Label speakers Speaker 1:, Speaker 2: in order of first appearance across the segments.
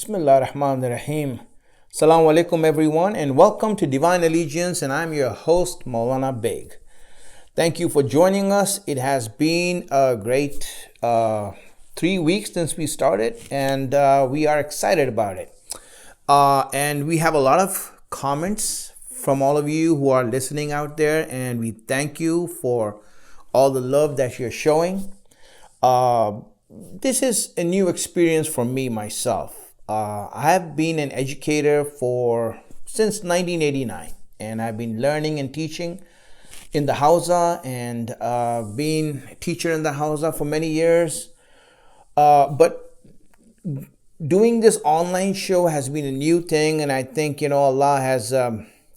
Speaker 1: Bismillah ar-Rahman ar-Rahim. Assalamu alaikum everyone and welcome to Divine Allegiance, and I'm your host Maulana Baig. Thank you for joining us. It has been a great 3 weeks since we started, and we are excited about it. And we have a lot of comments from all of you who are listening out there, and we thank you for all the love that you're showing. This is a new experience for me myself. I have been an educator since 1989, and I've been learning and teaching in the Hausa, and been a teacher in the Hausa for many years. But doing this online show has been a new thing, and I think Allah has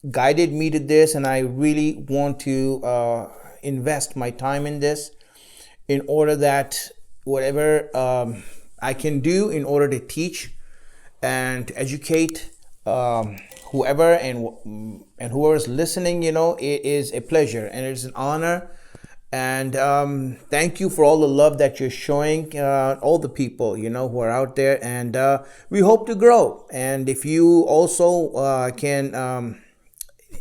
Speaker 1: guided me to this, and I really want to invest my time in this in order that whatever I can do in order to teach and to educate whoever and whoever is listening, it is a pleasure and it is an honor. And thank you for all the love that you're showing, all the people who are out there, and we hope to grow. And if you also can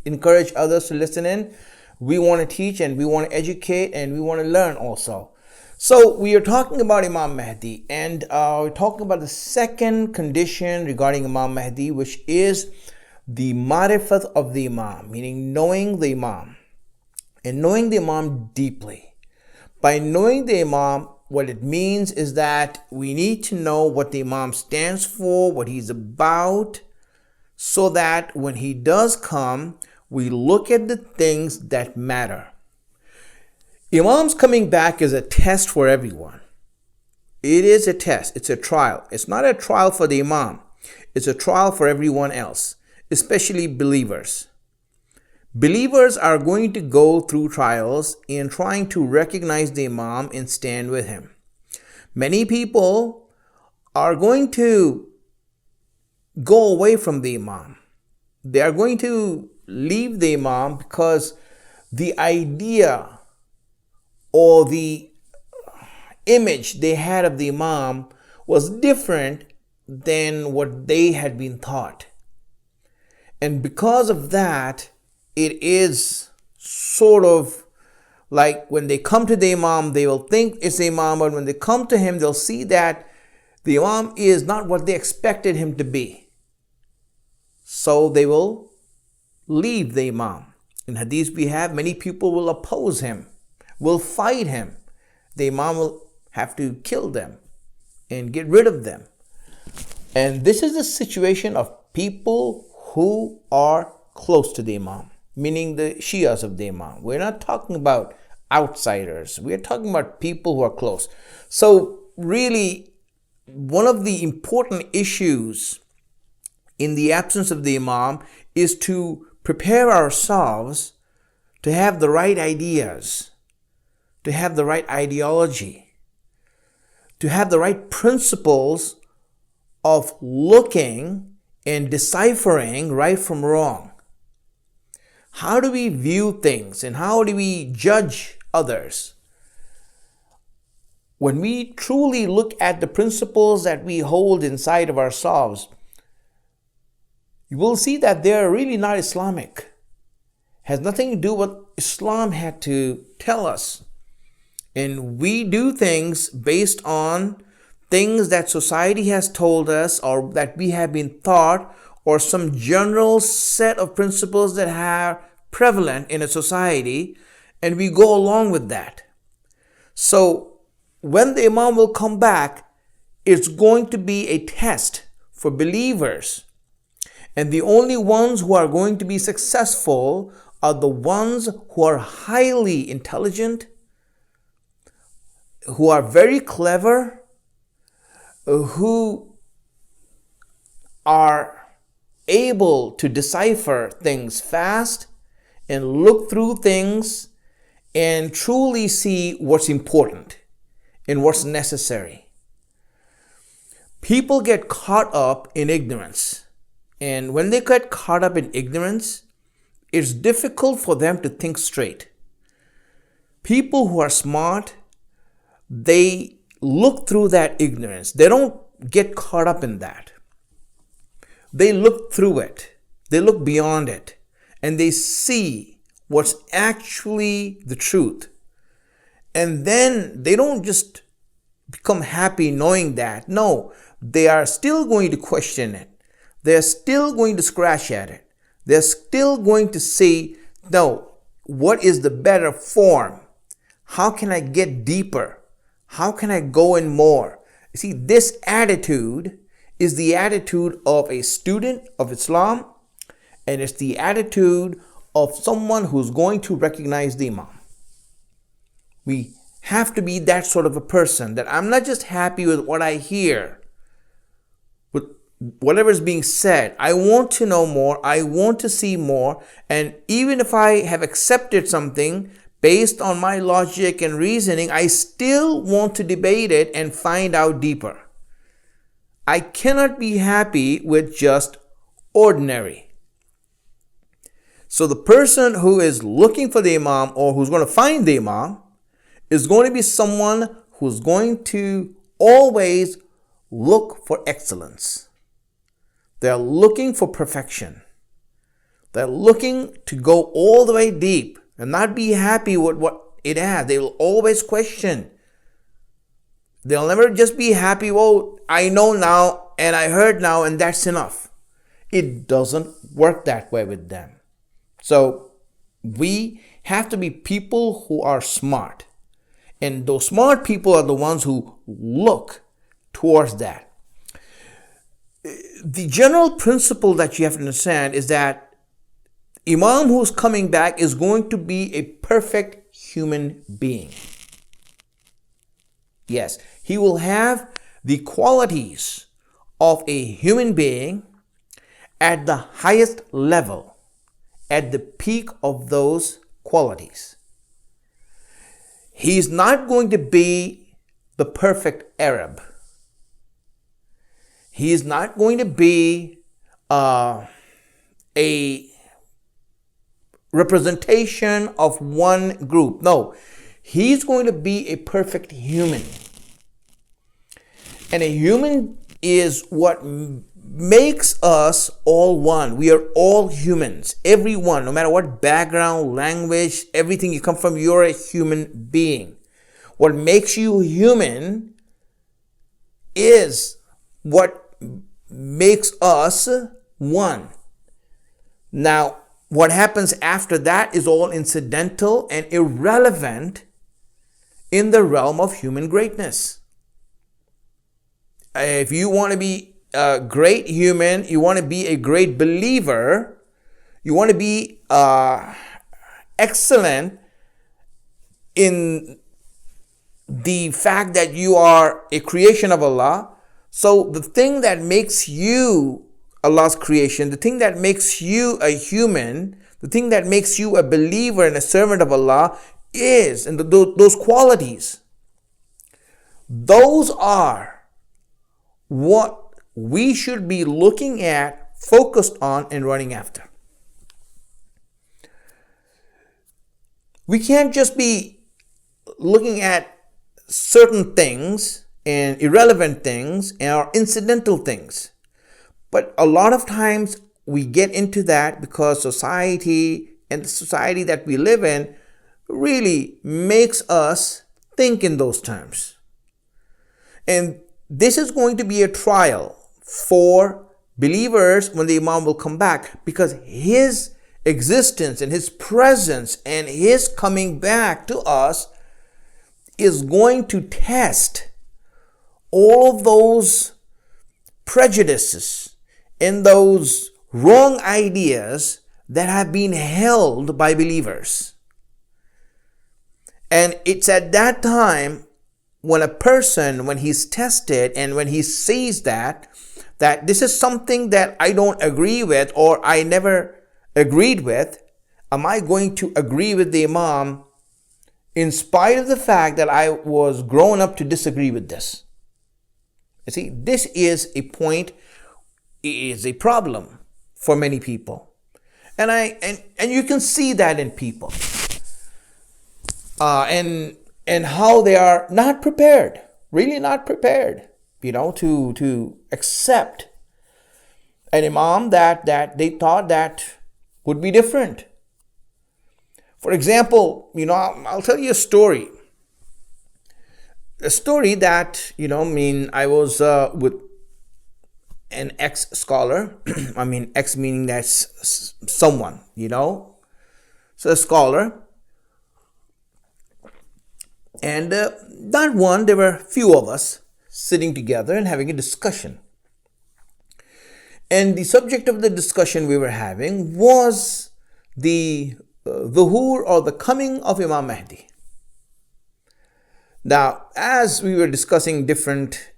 Speaker 1: encourage others to listen in, we want to teach and we want to educate and we want to learn also. So we are talking about Imam Mahdi, and we're talking about the second condition regarding Imam Mahdi, which is the marifat of the Imam, meaning knowing the Imam and knowing the Imam deeply. By knowing the Imam, what it means is that we need to know what the Imam stands for, what he's about, so that when he does come, we look at the things that matter. Imam's coming back is a test for everyone. It is a test. It's a trial. It's not a trial for the Imam. It's a trial for everyone else, especially believers. Believers are going to go through trials in trying to recognize the Imam and stand with him. Many people are going to go away from the Imam. They are going to leave the Imam because the idea or the image they had of the Imam was different than what they had been taught. And because of that, it is sort of like when they come to the Imam, they will think it's the Imam, but when they come to him, they'll see that the Imam is not what they expected him to be. So they will leave the Imam. In Hadith we have many people will oppose him, will fight him. The Imam will have to kill them and get rid of them. And this is the situation of people who are close to the Imam, meaning the Shias of the Imam. We're not talking about outsiders. We're talking about people who are close. So really, one of the important issues in the absence of the Imam is to prepare ourselves to have the right ideas, to have the right ideology, to have the right principles of looking and deciphering right from wrong. How do we view things and how do we judge others? When we truly look at the principles that we hold inside of ourselves, you will see that they are really not Islamic. Has nothing to do with what Islam had to tell us. And we do things based on things that society has told us or that we have been taught, or some general set of principles that are prevalent in a society, and we go along with that. So when the Imam will come back, it's going to be a test for believers. And the only ones who are going to be successful are the ones who are highly intelligent, who are very clever, who are able to decipher things fast and look through things and truly see what's important and what's necessary. People get caught up in ignorance. And when they get caught up in ignorance, it's difficult for them to think straight. People who are smart, they look through that ignorance. They don't get caught up in that. they look through it, they look beyond it, and they see what's actually the truth. And then they don't just become happy knowing that. No, they are still going to question it. They're still going to scratch at it. They're still going to say, no, what is the better form? How can I get deeper? How can I go in more? You see, this attitude is the attitude of a student of Islam, and it's the attitude of someone who's going to recognize the Imam. We have to be that sort of a person, that I'm not just happy with what I hear, with whatever is being said. I want to know more. I want to see more. And even if I have accepted something based on my logic and reasoning, I still want to debate it and find out deeper. I cannot be happy with just ordinary. So the person who is looking for the Imam, or who's going to find the Imam, is going to be someone who's going to always look for excellence. They're looking for perfection. They're looking to go all the way deep and not be happy with what it has. They will always question. They'll never just be happy, oh, I know now and I heard now and that's enough. It doesn't work that way with them. So we have to be people who are smart. And those smart people are the ones who look towards that. The general principle that you have to understand is that Imam who's coming back is going to be a perfect human being. Yes, he will have the qualities of a human being at the highest level, at the peak of those qualities. He's not going to be the perfect Arab. He is not going to be a representation of one group. No, he's going to be a perfect human. And a human is what makes us all one. We are all humans. Everyone, no matter what background, language, everything you come from, you're a human being. What makes you human is what makes us one. Now, what happens after that is all incidental and irrelevant in the realm of human greatness. If you want to be a great human, you want to be a great believer, you want to be excellent in the fact that you are a creation of Allah. So the thing that makes you Allah's creation, the thing that makes you a human, the thing that makes you a believer and a servant of Allah is, and those qualities, those are what we should be looking at, focused on, and running after. We can't just be looking at certain things and irrelevant things or incidental things. But a lot of times we get into that because society and the society that we live in really makes us think in those terms. And this is going to be a trial for believers when the Imam will come back, because his existence and his presence and his coming back to us is going to test all of those prejudices and those wrong ideas that have been held by believers. And it's at that time when a person, when he's tested and when he sees that this is something that I don't agree with or I never agreed with, am I going to agree with the Imam in spite of the fact that I was grown up to disagree with this? You see, this is a point, is a problem for many people. And you can see that in people. And how they are not prepared, really not prepared, to accept an imam that they thought that would be different. For example, I'll tell you a story. A story that, I was with an ex-scholar. I mean, ex meaning that's someone, So a scholar. And that one, there were a few of us sitting together and having a discussion. And the subject of the discussion we were having was the Dhuhur, or the coming of Imam Mahdi. Now, as we were discussing different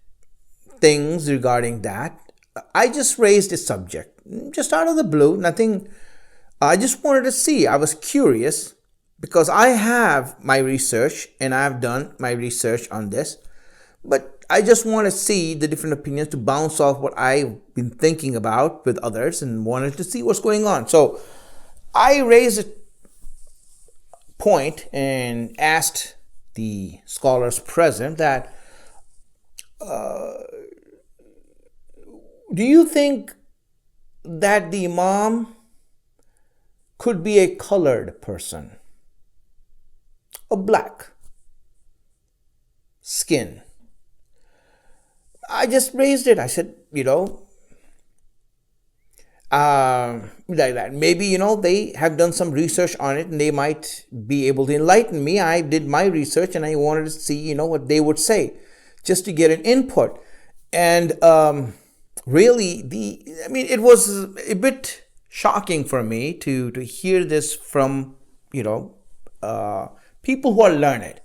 Speaker 1: things regarding that, I just raised a subject, just out of the blue, nothing. I just wanted to see. I was curious because I have my research and I've done my research on this, but I just want to see the different opinions to bounce off what I've been thinking about with others and wanted to see what's going on. So I raised a point and asked the scholars present that, do you think that the Imam could be a colored person, a black skin? I just raised it. I said, like that. Maybe, they have done some research on it and they might be able to enlighten me. I did my research and I wanted to see, what they would say, just to get an input. And really, it was a bit shocking for me to hear this from, people who are learned.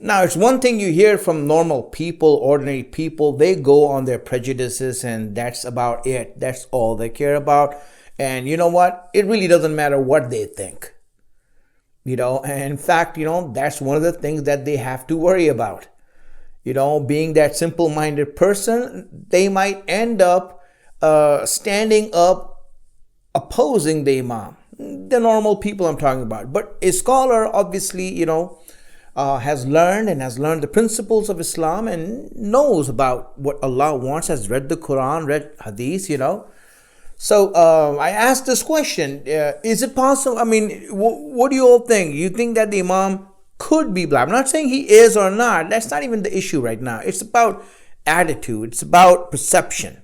Speaker 1: Now, it's one thing you hear from normal people, ordinary people. They go on their prejudices and that's about it. That's all they care about. And you know what? It really doesn't matter what they think. And in fact, that's one of the things that they have to worry about. Being that simple-minded person, they might end up standing up opposing the Imam. The normal people I'm talking about. But a scholar, obviously, has learned the principles of Islam and knows about what Allah wants, has read the Quran, read Hadith, So I asked this question, is it possible? What do you all think? You think that the Imam could be black? I'm not saying he is or not. That's not even the issue right now. It's about attitude. It's about perception.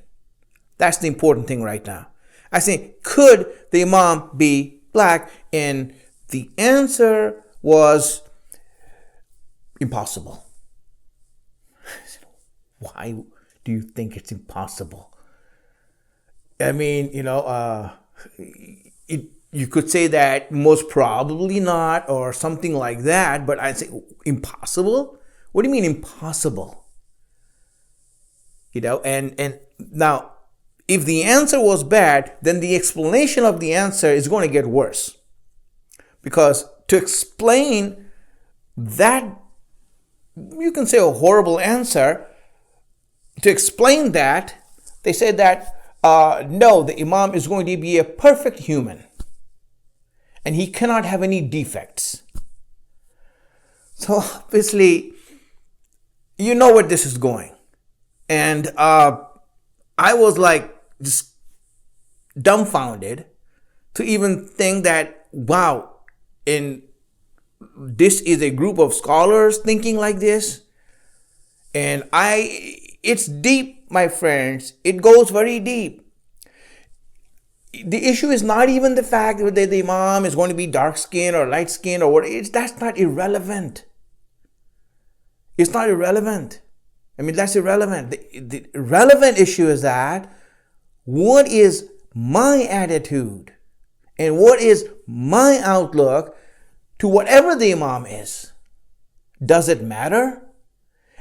Speaker 1: That's the important thing right now. I say, could the Imam be black? And the answer was impossible. Why do you think it's impossible? You could say that most probably not or something like that, but I'd say impossible? What do you mean impossible? And now, if the answer was bad, then the explanation of the answer is going to get worse. Because to explain that, you can say a horrible answer, to explain that, they said that, no, the Imam is going to be a perfect human. And he cannot have any defects. So obviously, you know where this is going. And I was like just dumbfounded to even think that, wow, this is a group of scholars thinking like this. And it's deep, my friends. It goes very deep. The issue is not even the fact that the Imam is going to be dark skinned or light skinned or what. That's not irrelevant. It's not irrelevant. That's irrelevant. The relevant issue is that what is my attitude and what is my outlook to whatever the Imam is? Does it matter?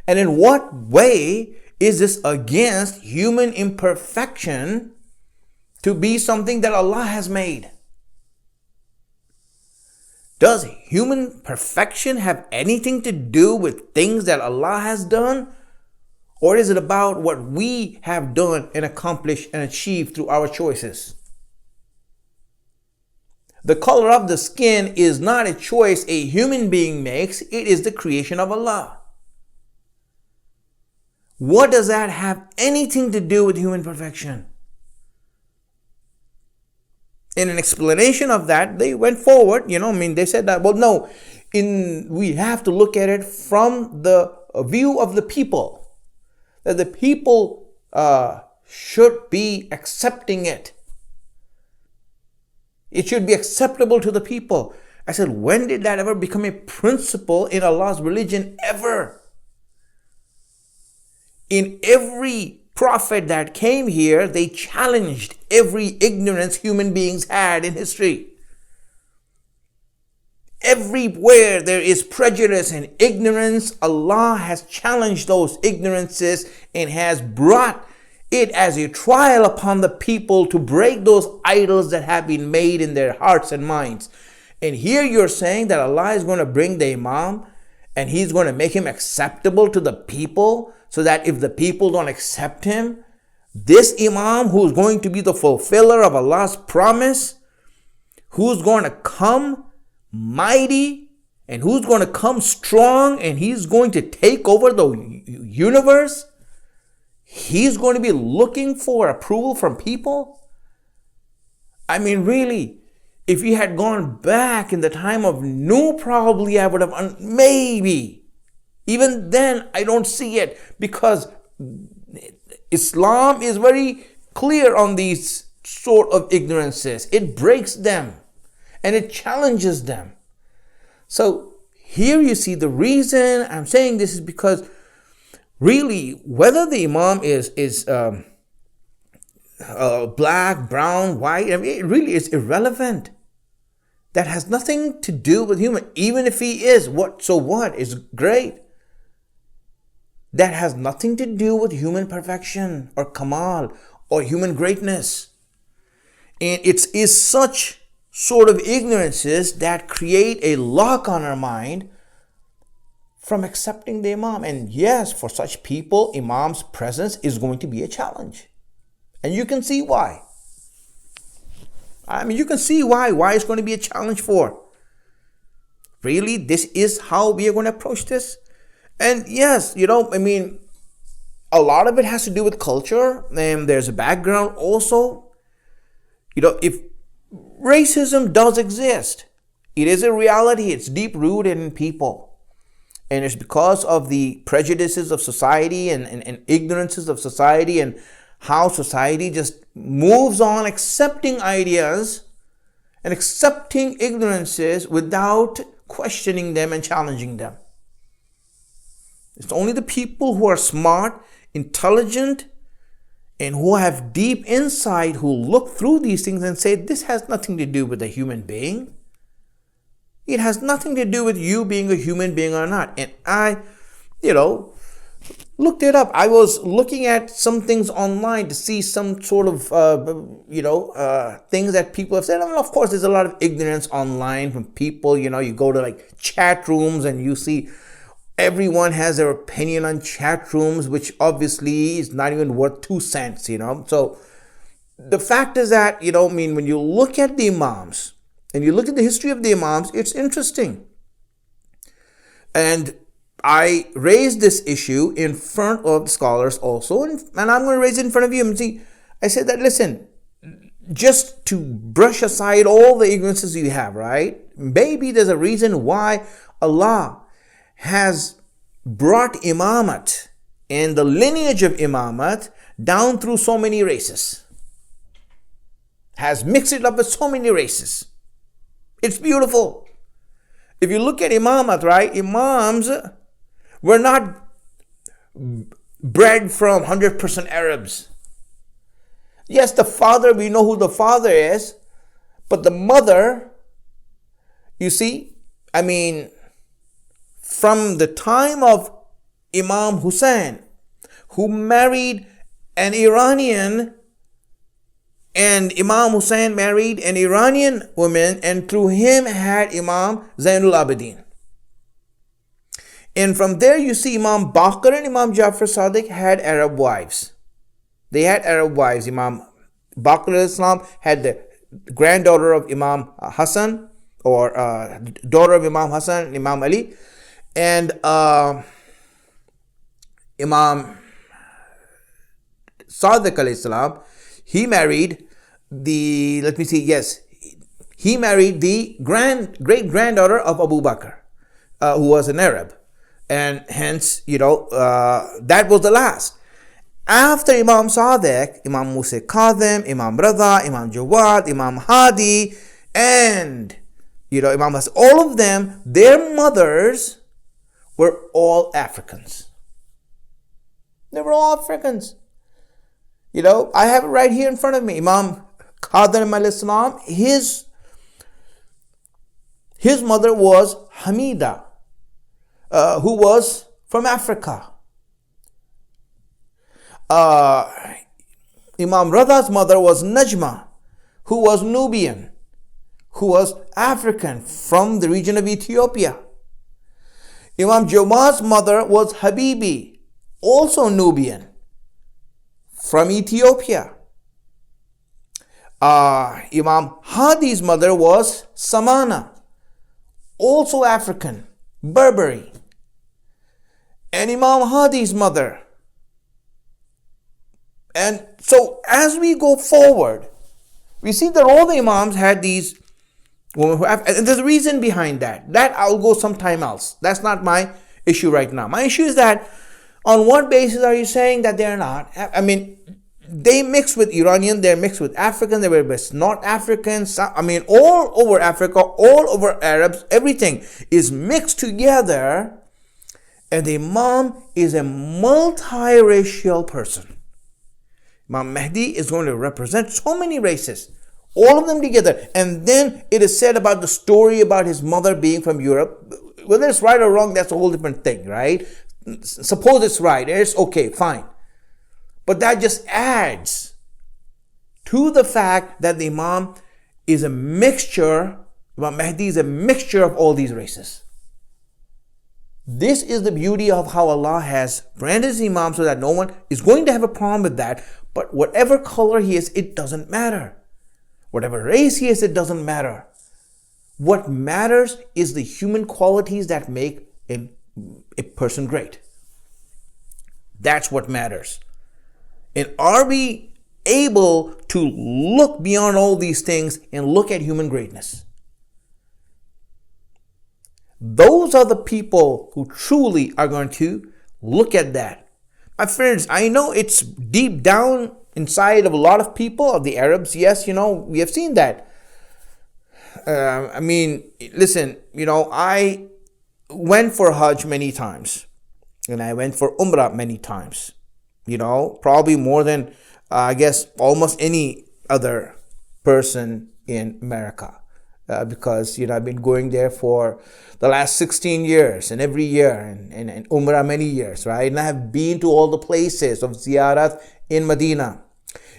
Speaker 1: And in what way is this against human imperfection to be something that Allah has made? Does human perfection have anything to do with things that Allah has done? Or is it about what we have done and accomplished and achieved through our choices? The color of the skin is not a choice a human being makes. It is the creation of Allah. What does that have anything to do with human perfection? In an explanation of that, they went forward, they said that, well, no, we have to look at it from the view of the people, that the people should be accepting it. It should be acceptable to the people. I said, when did that ever become a principle in Allah's religion ever? In every prophet that came here, they challenged every ignorance human beings had in history. Everywhere there is prejudice and ignorance, Allah has challenged those ignorances and has brought it as a trial upon the people to break those idols that have been made in their hearts and minds. And here you're saying that Allah is going to bring the Imam and He's going to make him acceptable to the people, so that if the people don't accept him, this Imam who's going to be the fulfiller of Allah's promise, who's going to come mighty and who's going to come strong and he's going to take over the universe, he's going to be looking for approval from people? I mean, really, if he had gone back in the time of Nuh, probably I would have, maybe. Even then, I don't see it, because Islam is very clear on these sort of ignorances. It breaks them and it challenges them. So here you see the reason I'm saying this is because really, whether the Imam is black, brown, white, I mean, it really is irrelevant. That has nothing to do with human. Even if he is, so what? Is great. That has nothing to do with human perfection or kamal or human greatness. And it is such sort of ignorances that create a lock on our mind from accepting the Imam. And yes, for such people, Imam's presence is going to be a challenge. And you can see why. I mean, you can see why it's going to be a challenge for. Really, this is how we are going to approach this. And yes, a lot of it has to do with culture, and there's a background also. If racism does exist, it is a reality. It's deep rooted in people. And it's because of the prejudices of society and ignorances of society, and how society just moves on accepting ideas and accepting ignorances without questioning them and challenging them. It's only the people who are smart, intelligent, and who have deep insight who look through these things and say, this has nothing to do with a human being. It has nothing to do with you being a human being or not. And I, looked it up. I was looking at some things online to see some sort of, things that people have said. I mean, of course, there's a lot of ignorance online from people. You go to like chat rooms and you see everyone has their opinion on chat rooms, which obviously is not even worth 2 cents, So the fact is that, when you look at the Imams and you look at the history of the Imams, it's interesting. And I raised this issue in front of scholars also, and I'm going to raise it in front of you. And see, I said that, listen, just to brush aside all the ignorances you have, right? Maybe there's a reason why Allah has brought imamat and the lineage of imamat down through so many races, has mixed it up with so many races. It's beautiful. If you look at imamat, right, imams were not bred from 100% Arabs. Yes, the father, we know who the father is, but the mother, you see, from the time of Imam Hussein, who married an Iranian, and Imam Hussein married an Iranian woman, and through him had Imam Zainul Abidin. And from there you see Imam Baqir and Imam Jafar Sadiq had Arab wives. They had Arab wives. Imam Baqir Islam had the granddaughter of Imam Hassan, or daughter of Imam Hassan, Imam Ali. And Imam Sadiq alayhi salam, he married He married the great granddaughter of Abu Bakr, who was an Arab, and hence, that was the last. After Imam Sadiq, Imam Musa Kadhim, Imam Rada, Imam Jawad, Imam Hadi, and Imam Hassan, all of them, their mothers were all Africans. They were all Africans. I have it right here in front of me. Imam Kadhim al-Islam, his mother was Hamida, who was from Africa. Imam Rada's mother was Najma, who was Nubian, who was African from the region of Ethiopia. Imam Jawad's mother was Habibi, also Nubian, from Ethiopia. Imam Hadi's mother was Samana, also African, Berberi. And Imam Hadi's mother. And so as we go forward, we see that all the Imams had these women who have, and there's a reason behind that. That I'll go sometime else. That's not my issue right now. My issue is that on what basis are you saying that they're not? I mean, they mix with Iranian, they're mixed with African, they were North Africans. All over Africa, all over Arabs, everything is mixed together. And the Imam is a multiracial person. Imam Mahdi is going to represent so many races, all of them together. And then it is said about the story about his mother being from Europe. Whether it's right or wrong, that's a whole different thing, right? Suppose it's right, it's okay, fine. But that just adds to the fact that the Imam is a mixture, Imam Mahdi is a mixture of all these races. This is the beauty of how Allah has branded his Imam so that no one is going to have a problem with that. But whatever color he is, it doesn't matter. Whatever race he is, it doesn't matter. What matters is the human qualities that make a person great. That's what matters. And are we able to look beyond all these things and look at human greatness? Those are the people who truly are going to look at that. My friends, I know it's deep down inside of a lot of people, of the Arabs. Yes, we have seen that. Listen, I went for Hajj many times. And I went for Umrah many times. Probably more than, almost any other person in America. Because, I've been going there for the last 16 years and every year and Umrah many years, right? And I have been to all the places of ziyarat in Medina.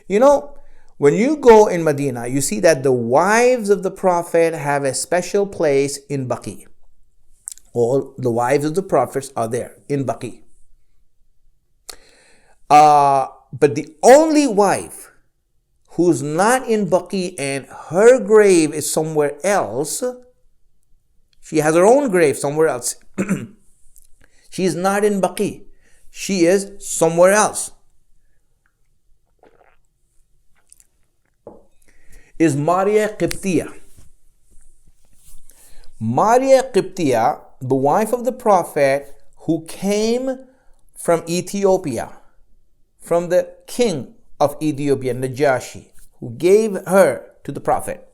Speaker 1: When you go in Medina, you see that the wives of the Prophet have a special place in Baqi. All the wives of the Prophets are there in Baqi. But the only wife who's not in Baqi and her grave is somewhere else, she has her own grave somewhere else. She is not in Baqi. She is somewhere else. Is Maria Qibtiyah. Maria Qibtiyah, the wife of the Prophet, who came from Ethiopia, from the king of Ethiopia, Najashi, who gave her to the Prophet.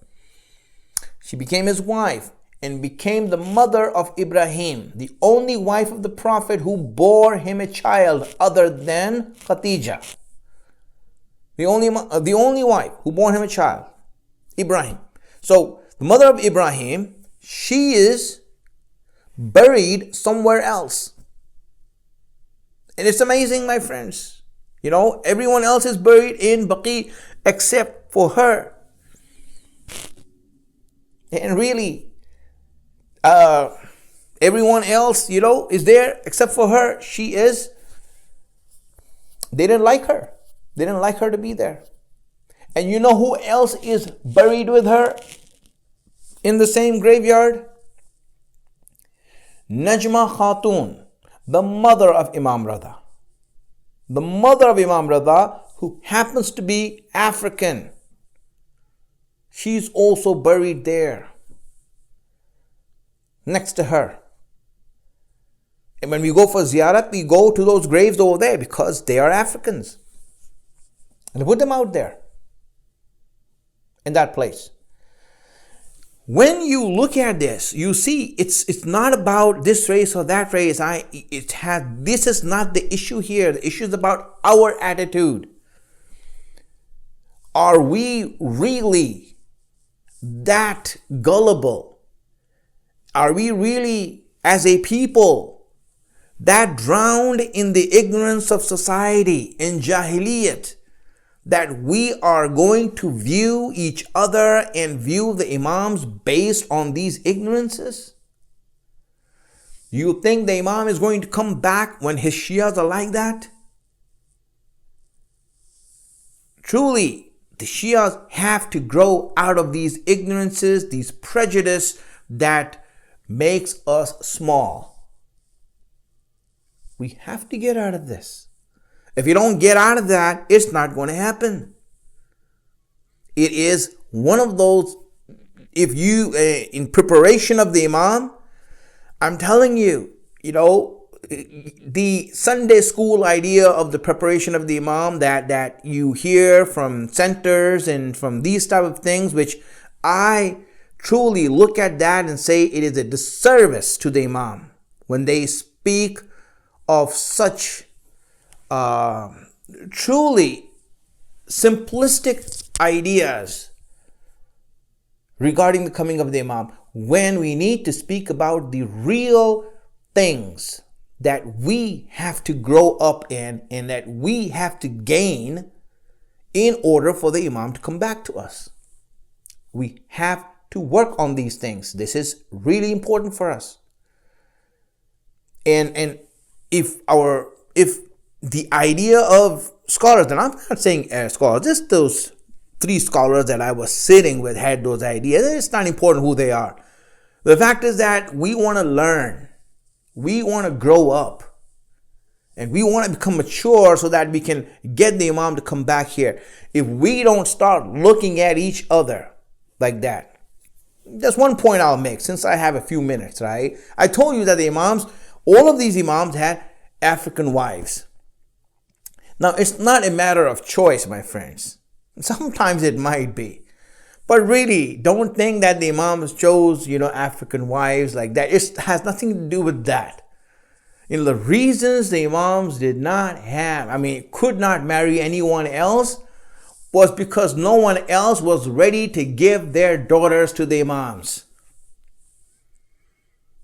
Speaker 1: She became his wife and became the mother of Ibrahim, the only wife of the Prophet who bore him a child other than Khadijah. The only wife who bore him a child, Ibrahim. So the mother of Ibrahim, she is buried somewhere else. And it's amazing, my friends. Everyone else is buried in Baqi except for her. And really, everyone else, is there except for her. They didn't like her. They didn't like her to be there. And you know who else is buried with her in the same graveyard? Najma Khatun, the mother of Imam Rada. The mother of Imam Rada, who happens to be African. She's also buried there, next to her. And when we go for ziyarat, we go to those graves over there because they are Africans. And put them out there, in that place. When you look at this, you see it's not about this race or that race. This is not the issue here. The issue is about our attitude. Are we really that gullible? Are we really, as a people, that drowned in the ignorance of society, in Jahiliyyat, that we are going to view each other and view the Imams based on these ignorances? You think the Imam is going to come back when his Shias are like that? Truly, the Shias have to grow out of these ignorances, these prejudice that makes us small. We have to get out of this. If you don't get out of that, it's not going to happen. It is one of those, if you, in preparation of the Imam, I'm telling you, the Sunday school idea of the preparation of the Imam that you hear from centers and from these type of things, which I truly look at that and say it is a disservice to the Imam when they speak of such truly simplistic ideas regarding the coming of the Imam, when we need to speak about the real things that we have to grow up in and that we have to gain in order for the Imam to come back to us. We have to work on these things. This is really important for us. And if the idea of scholars, and I'm not saying scholars, just those 3 scholars that I was sitting with had those ideas. It's not important who they are. The fact is that we want to learn. We want to grow up. And we want to become mature so that we can get the Imam to come back here. If we don't start looking at each other like that. Just one point I'll make since I have a few minutes, right? I told you that the Imams, all of these Imams had African wives. Now, it's not a matter of choice, my friends. Sometimes it might be. But really, don't think that the Imams chose, African wives like that. It has nothing to do with that. The reasons the Imams could not marry anyone else was because no one else was ready to give their daughters to the Imams.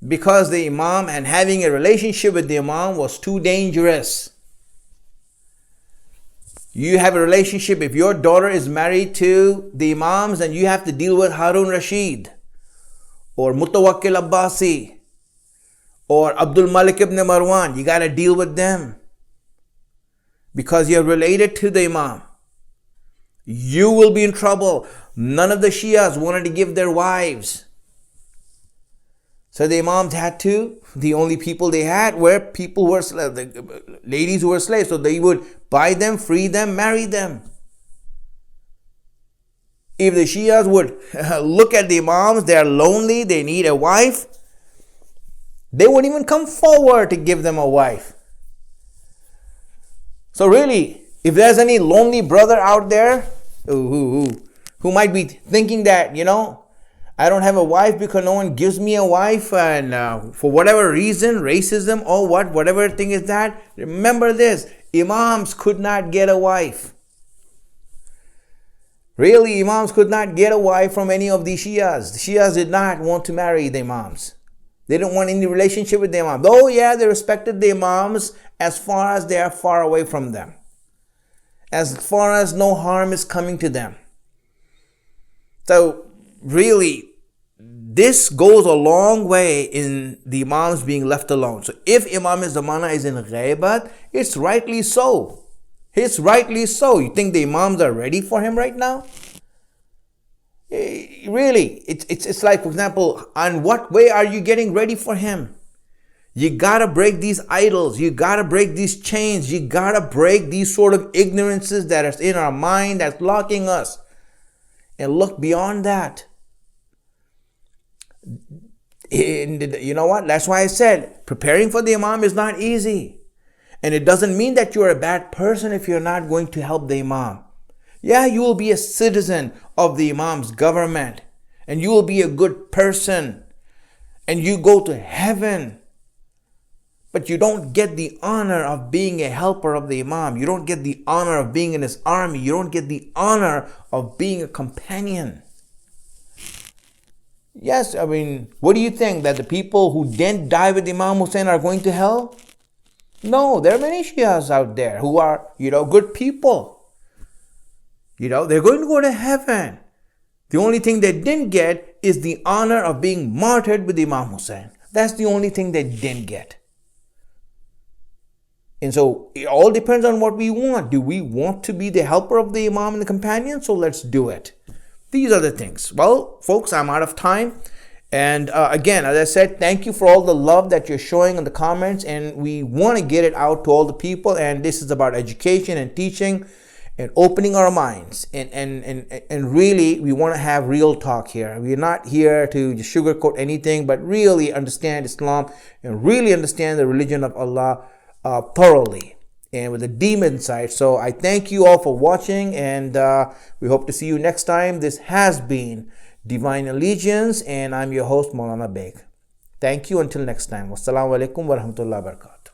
Speaker 1: Because the Imam and having a relationship with the Imam was too dangerous. You have a relationship, if your daughter is married to the Imams, then you have to deal with Harun Rashid or Mutawakkil Abbasi or Abdul Malik ibn Marwan. You got to deal with them because you're related to the Imam. You will be in trouble. None of the Shias wanted to give their wives. So the Imams had to. The only people they had were people who were the ladies who were slaves. So they would buy them, free them, marry them. If the Shias would look at the Imams, they're lonely, they need a wife, they wouldn't even come forward to give them a wife. So really, if there's any lonely brother out there who might be thinking that, I don't have a wife because no one gives me a wife, and for whatever reason, racism or whatever thing is that, remember this, Imams could not get a wife. Really, Imams could not get a wife from any of the Shias. The Shias did not want to marry the Imams. They didn't want any relationship with the Imams. Though, yeah, they respected the Imams as far as they are far away from them. As far as no harm is coming to them. So, really, this goes a long way in the Imams being left alone. So if Imam Zamana is in Ghaibat, it's rightly so. It's rightly so. You think the Imams are ready for him right now? Really, it's like, for example, on what way are you getting ready for him? You gotta break these idols. You gotta break these chains. You gotta break these sort of ignorances that are in our mind that's blocking us. and look beyond that. And you know what? That's why I said preparing for the Imam is not easy. And it doesn't mean that you're a bad person if you're not going to help the Imam. Yeah, you will be a citizen of the Imam's government, and you will be a good person, and you go to heaven. But you don't get the honor of being a helper of the Imam. You don't get the honor of being in his army. You don't get the honor of being a companion. Yes, I mean, what do you think? That the people who didn't die with Imam Hussein are going to hell? No, there are many Shias out there who are, good people. They're going to go to heaven. The only thing they didn't get is the honor of being martyred with Imam Hussein. That's the only thing they didn't get. And so it all depends on what we want. Do we want to be the helper of the Imam and the companion? So let's do it. These are the things. Well, folks, I'm out of time. And again, as I said, thank you for all the love that you're showing in the comments. And we want to get it out to all the people. And this is about education and teaching and opening our minds. And really, we want to have real talk here. We're not here to just sugarcoat anything, but really understand Islam and really understand the religion of Allah thoroughly and with a deep insight. So I thank you all for watching, and we hope to see you next time. This has been Divine Allegiance, and I'm your host, Maulana Baig. Thank you. Until next time. Wassalamu alaikum wa rahmatullahi wa barakatuh.